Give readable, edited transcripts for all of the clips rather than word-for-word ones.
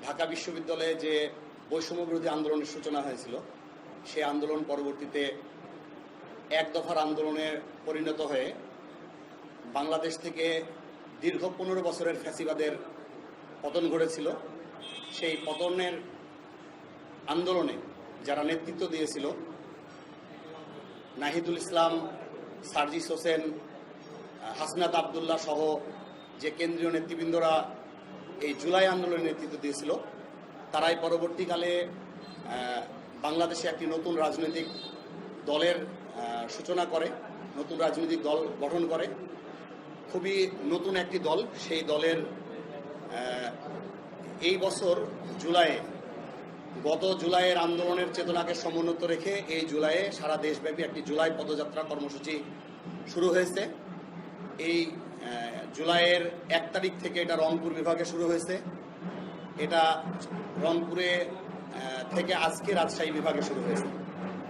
ঢাকা বিশ্ববিদ্যালয়ে যে বৈষম্য বিরোধী আন্দোলনের সূচনা হয়েছিল, সেই আন্দোলন পরবর্তীতে এক দফার আন্দোলনে পরিণত হয়ে বাংলাদেশ থেকে দীর্ঘ 15 বছরের ফ্যাসিবাদের পতন ঘটেছিল। সেই পতনের আন্দোলনে যারা নেতৃত্ব দিয়েছিল, নাহিদুল ইসলাম, সার্জিস হোসেন, হাসনাত আবদুল্লাহ সহ যে কেন্দ্রীয় নেতৃবৃন্দরা এই জুলাই আন্দোলনের নেতৃত্ব দিয়েছিল, তারাই পরবর্তীকালে বাংলাদেশে একটি নতুন রাজনৈতিক দলের সূচনা করে, নতুন রাজনৈতিক দল গঠন করে। খুবই নতুন একটি দল। সেই দলের এই বছর গত জুলাইয়ের আন্দোলনের চেতনাকে সমুন্নত রেখে এই জুলাইয়ে সারা দেশব্যাপী একটি জুলাই পদযাত্রা কর্মসূচি শুরু হয়েছে। এই জুলাইয়ের 1 তারিখ থেকে এটা রংপুর বিভাগে শুরু হয়েছে। এটা রংপুরে থেকে আজকে রাজশাহী বিভাগে শুরু হয়েছে।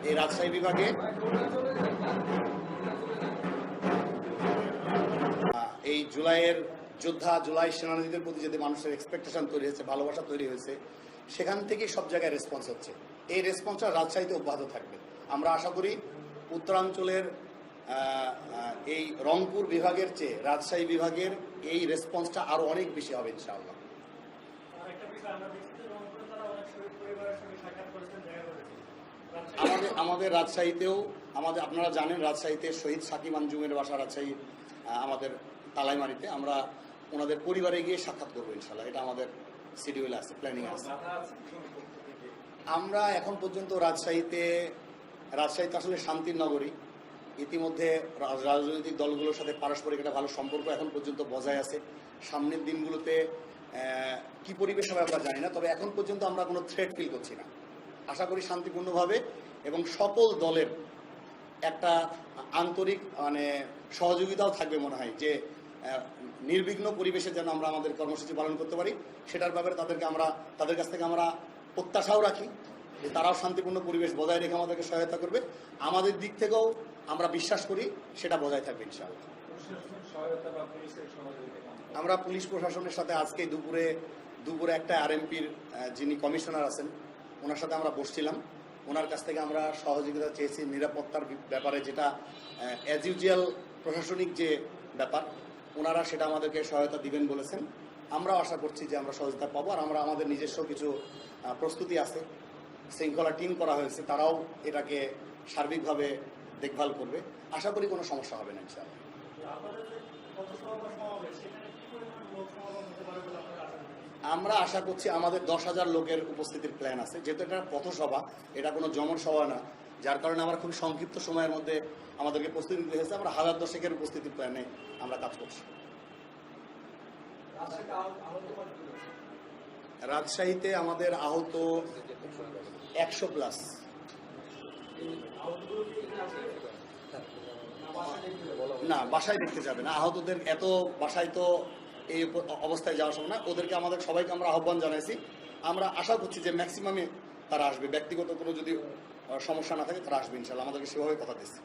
এই রাজশাহী বিভাগে এই জুলাইয়ের যোদ্ধা, জুলাই সেনানীদের প্রতি যদি মানুষের এক্সপেকটেশন তৈরি হয়েছে, ভালোবাসা তৈরি হয়েছে, সেখান থেকেই সব জায়গায় রেসপন্স হচ্ছে। এই রেসপন্সটা রাজশাহীতে অব্যাহত থাকবে। আমরা আশা করি উত্তরাঞ্চলের এই রংপুর বিভাগের চেয়ে রাজশাহী বিভাগের এই রেসপন্সটা আরো অনেক বেশি হবে ইনশাআল্লাহ। আমাদের রাজশাহীতেও আপনারা জানেন, রাজশাহীতে শহীদ সাকিব আঞ্জুমের বাসা রাজশাহী, আমাদের তালাইমারিতে। আমরা ওনাদের পরিবারে গিয়ে সাক্ষাৎ করবো ইনশাআল্লাহ। এটা আমাদের শিডিউলে আছে, প্ল্যানিং আছে। আমরা এখন পর্যন্ত রাজশাহীতে আসলে শান্তির নগরী। ইতিমধ্যে রাজনৈতিক দলগুলোর সাথে পারস্পরিক একটা ভালো সম্পর্ক এখন পর্যন্ত বজায় আছে। সামনের দিনগুলোতে কি পরিবেশ হবে আমরা জানি না, তবে এখন পর্যন্ত আমরা কোনো থ্রেট ফিল করছি না। আশা করি শান্তিপূর্ণভাবে এবং সকল দলের একটা আন্তরিক সহযোগিতাও থাকবে মনে হয়, যে নির্বিঘ্ন পরিবেশে যেন আমরা আমাদের কর্মসূচি পালন করতে পারি। সেটার ব্যাপারে তাদের কাছ থেকে আমরা প্রত্যাশাও রাখি যে তারাও শান্তিপূর্ণ পরিবেশ বজায় রেখে আমাদেরকে সহায়তা করবে। আমাদের দিক থেকেও আমরা বিশ্বাস করি সেটা বজায় থাকবে ইনশাআল্লাহ। আমরা পুলিশ প্রশাসনের সাথে আজকে দুপুরে একটা আরএমপির যিনি কমিশনার আছেন, ওনার সাথে আমরা বসছিলাম। ওনার কাছ থেকে আমরা সহযোগিতা চেয়েছি নিরাপত্তার ব্যাপারে, যেটা অ্যাজ ইউজুয়াল প্রশাসনিক যে ব্যাপার, ওনারা সেটা আমাদেরকে সহায়তা দিবেন বলেছেন। আমরাও আশা করছি যে আমরা সহযোগিতা পাবো। আর আমরা আমাদের নিজস্ব কিছু প্রস্তুতি আছে, শৃঙ্খলা টিম করা হয়েছে, তারাও এটাকে সার্বিকভাবে দেখভাল করবে। আশা করি কোনো সমস্যা হবে না ইনশাআল্লাহ। আমরা আশা করছি আমাদের 10,000 লোকের উপস্থিতির প্ল্যান আছে। যেহেতু এটা পথসভা, এটা কোনো জমন সভা না, যার কারণে আমরা খুব সংক্ষিপ্ত সময়ের মধ্যে আমাদেরকে প্রস্তুতি নিতে হয়েছে। আমরা 1010 উপস্থিতির প্ল্যানে আমরা কাজ করছি। রাজশাহীতে আমাদের আহত 100+। না, বাসায় দেখতে যাবে না আহতদের, এত বাসায় তো এই অবস্থায় যাওয়া সম্ভব না। ওদেরকে সবাইকে আমরা আহ্বান জানাইছি। আমরা আশা করছি যে ম্যাক্সিমামে তারা আসবে। ব্যক্তিগত কোনো যদি সমস্যা না থাকে তারা আসবে ইনশাআল্লাহ। আমাদেরকে সেভাবে কথা দিচ্ছি।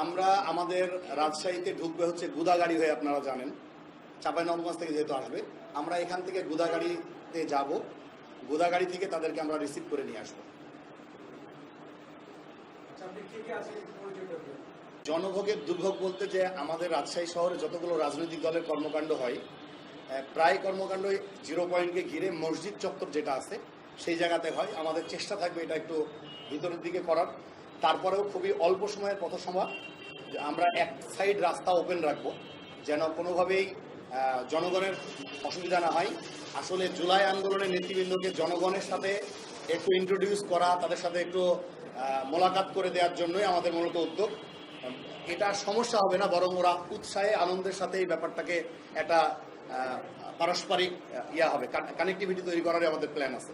আমরা আমাদের রাজশাহীতে ঢুকবে হচ্ছে গুদাগাড়ি হয়ে, আপনারা জানেন চাঁপাইনবাবগঞ্জ থেকে যেহেতু আসবে, আমরা এখান থেকে গুদাগাড়িতে যাব। গুদাগাড়ি থেকে তাদেরকে আমরা রিসিভ করে নিয়ে আসবো। জনভোগের দুর্ভোগ বলতে যে আমাদের রাজশাহী শহরে যতগুলো রাজনৈতিক দলের কর্মকাণ্ড হয়, প্রায় কর্মকাণ্ডই 0 পয়েন্টকে ঘিরে মসজিদ চত্বর যেটা আছে সেই জায়গাতে হয়। আমাদের চেষ্টা থাকবে এটা একটু ভিতরের দিকে করার। তারপরেও খুবই অল্প সময়ের পথসভা, আমরা এক সাইড রাস্তা ওপেন রাখবো যেন কোনোভাবেই জনগণের অসুবিধা না হয়। আসলে জুলাই আন্দোলনের নেতৃবৃন্দকে জনগণের সাথে একটু ইন্ট্রোডিউস করা, তাদের সাথে একটু মোলাকাত করে দেওয়ার জন্যই আমাদের মূলত উদ্যোগ। এটা সমস্যা হবে না, বরং ওরা উৎসাহে আনন্দের সাথে এই ব্যাপারটাকে একটা পারস্পরিক হবে, কানেক্টিভিটি তৈরি করারই আমাদের প্ল্যান আছে।